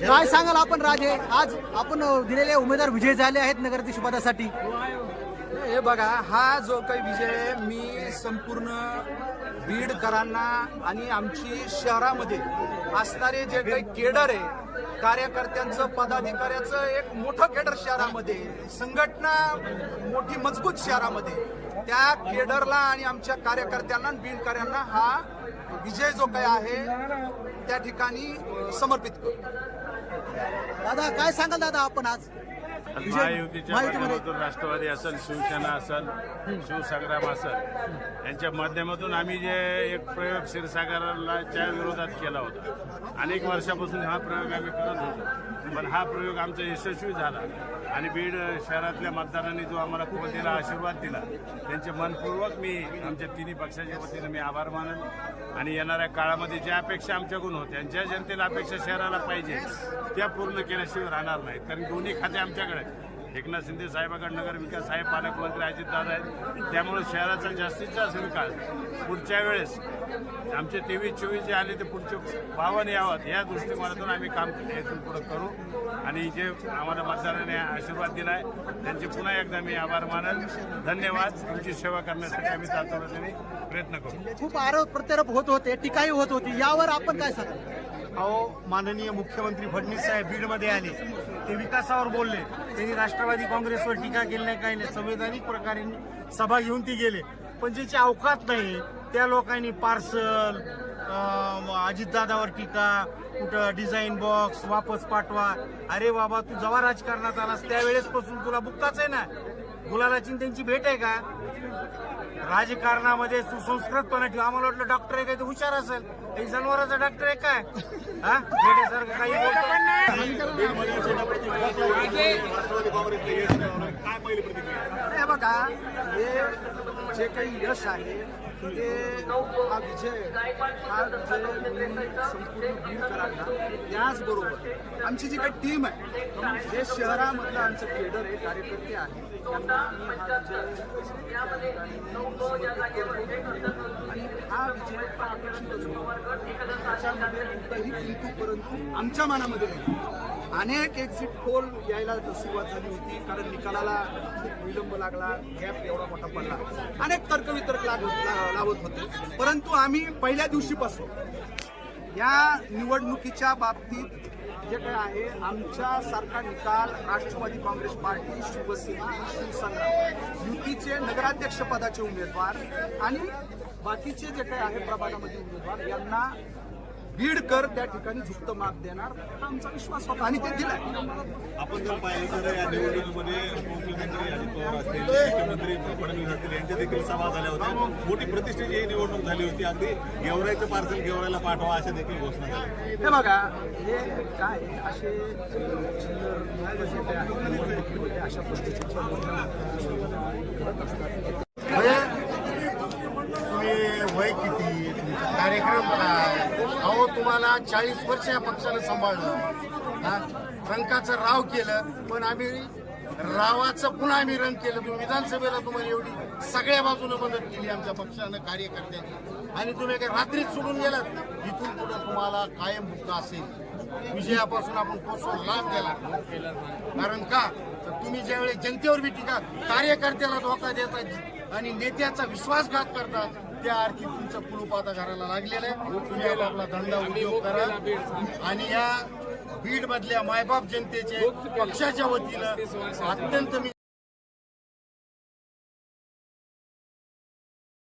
काय सांगाल आपण राजे, आज आपण दिलेले उमेदवार विजयी झाले आहेत नगराध्यक्ष पदासाठी? हे बघा, हा जो काही विजय मी संपूर्ण बीडकरांना आणि आमची शहरामध्ये असणारे जे काही केडर आहे, कार्यकर्त्यांचं पदाधिकाऱ्याचं एक मोठं केडर शहरामध्ये, संघटना मोठी मजबूत शहरामध्ये, त्या केडरला आणि आमच्या कार्यकर्त्यांना बीडकरांना हा विजय जो काही आहे त्या ठिकाणी समर्पित करू. दादा काय सांगाल दादा आपण आज महायुतीच्या माध्यमातून राष्ट्रवादी असेल, शिवसेना असेल, शिवसंग्राम असेल, यांच्या माध्यमातून आम्ही जे एक प्रयोग क्षीरसागराच्या विरोधात केला होता, अनेक वर्षापासून हा प्रयोग आम्ही करत होतो, पण हा प्रयोग आमचा यशस्वी झाला आणि बीड शहरातल्या मतदारांनी जो आम्हाला खूप दिला, आशीर्वाद दिला, त्यांचे मनपूर्वक मी आमच्या तिन्ही पक्षाच्या वतीनं मी आभार मानेन. आणि येणाऱ्या काळामध्ये ज्या अपेक्षा आमच्याकडून होत्या, ज्या जनतेला अपेक्षा शहराला पाहिजे त्या पूर्ण केल्याशिवाय राहणार नाहीत. कारण दोन्ही खाते आमच्याकडे, एकनाथ शिंदे साहेबांकडे नगर विकास साहेब, पालकमंत्री अजितदादा आहेत, त्यामुळे शहराचा जास्तीत जास्त विकास पुढच्या वेळेस आमचे 23-24 जे आले ते पुढचे 52 यावं, या दृष्टिकोनातून आम्ही काम इथून पुढे करू. आणि जे आम्हाला मतदारांनी आशीर्वाद दिलाय त्यांचे पुन्हा एकदा मी आभार मानेन. धन्यवाद. तुमची सेवा करण्यासाठी आम्ही तातडीने प्रयत्न करू. खूप आरोप प्रत्यारोप होत होते, टीकाही होत होती, यावर आपण काय सांगाल? अहो, माननीय मुख्यमंत्री फडणवीस साहेब बीडमध्ये आले, ते विकासावर बोलले, त्यांनी राष्ट्रवादी काँग्रेसवर टीका केली नाही, काही नाही, संवैधानिक प्रकारे सभा घेऊन ती गेले. पण ज्याची अवकात नाही त्या लोकांनी पार्सल, अजितदादावर टीका, कुठं डिझाईन बॉक्स वापस पाठवा. अरे बाबा, तू जेव्हा राजकारणात आलास त्यावेळेसपासून तुला बुक्काच आहे ना, गुलालाची त्यांची भेट आहे का? राजकारणामध्ये सुसंस्कृतपणा ठेवा. आम्हाला वाटलं डॉक्टर आहे काय ते हुशार असेल, हे जनावराचा डॉक्टर आहे काय? हा, भेटेसारखं काही हे बघा, हे जे काही यश आहे ते हा विजय संपूर्ण बीडकरांना, त्याचबरोबर आमची जी काही टीम आहे, जे शहरामधलं आमचं केडर आहे, कार्यकर्ते आहेत, त्यांना आम्ही हा विजय आणि हा विजय अपेक्षितच होता. त्याच्यामध्ये कुठंही किंतु परंतु आमच्या मनामध्ये नाही. अनेक एक्झिट पोल यायला सुरुवात झाली होती, कारण निकालाला खूप विलंब लागला, गॅप एवढा मोठा पडला, अनेक तर्कवितर्क लावत होते. परंतु आम्ही पहिल्या दिवशीपासून या निवडणुकीच्या बाबतीत जे काय आहे, आमच्यासारखा निकाल राष्ट्रवादी काँग्रेस पार्टी, शिवसेना, शिवसंग्राम युतीचे नगराध्यक्ष पदाचे उमेदवार आणि बाकीचे जे काही आहे प्रभागामध्ये उमेदवार यांना बीडकर त्या ठिकाणी झुकतं माप देणार हा आमचा विश्वास होता आणि ते दिलाय. आपण जर पाहिलं तर या निवडणुकीमध्ये मुख्यमंत्री अजित पवार असतील, मुख्यमंत्री फडणवीस असतील, यांच्या देखील सभा झाल्या होत्या. मोठी प्रतिष्ठेची ही निवडणूक झाली होती. अगदी गेवराईचं पार्सल गेवराईला पाठवा अशा देखील घोषणा झाल्या. हे बघा, हे काय असे चिल्लर निवडणुकीमध्ये अशा पद्धतीच्या वय किती, तुमचा कार्यक्रम काय? अहो, तुम्हाला 40 वर्ष या पक्षानं सांभाळलं, रंकाचं राव केलं, पण आम्ही रावाचं पुन्हा आम्ही रंग केलं. तुम्ही विधानसभेला तुम्हाला एवढी सगळ्या बाजूनं मदत केली आमच्या पक्षानं, कार्यकर्त्यांनी, आणि तुम्ही काय रात्रीच सोडून गेलात. इथून पुढे तुम्हाला कायम बुक्का असेल. विजयापासून आपण पोचून लाभ गेला. कारण का, तर तुम्ही ज्यावेळेस जनतेवर बी टीका, कार्यकर्त्याला धोका देतात आणि नेत्याचा विश्वासघात करतात, त्या अर्थी तुमचं कुलूप आता घराला लागलेलं आहे. तुम्ही आपला धंदा उद्योग करा आणि या बीड मधल्या मायबाप जनतेचे पक्षाच्या वतीनं अत्यंत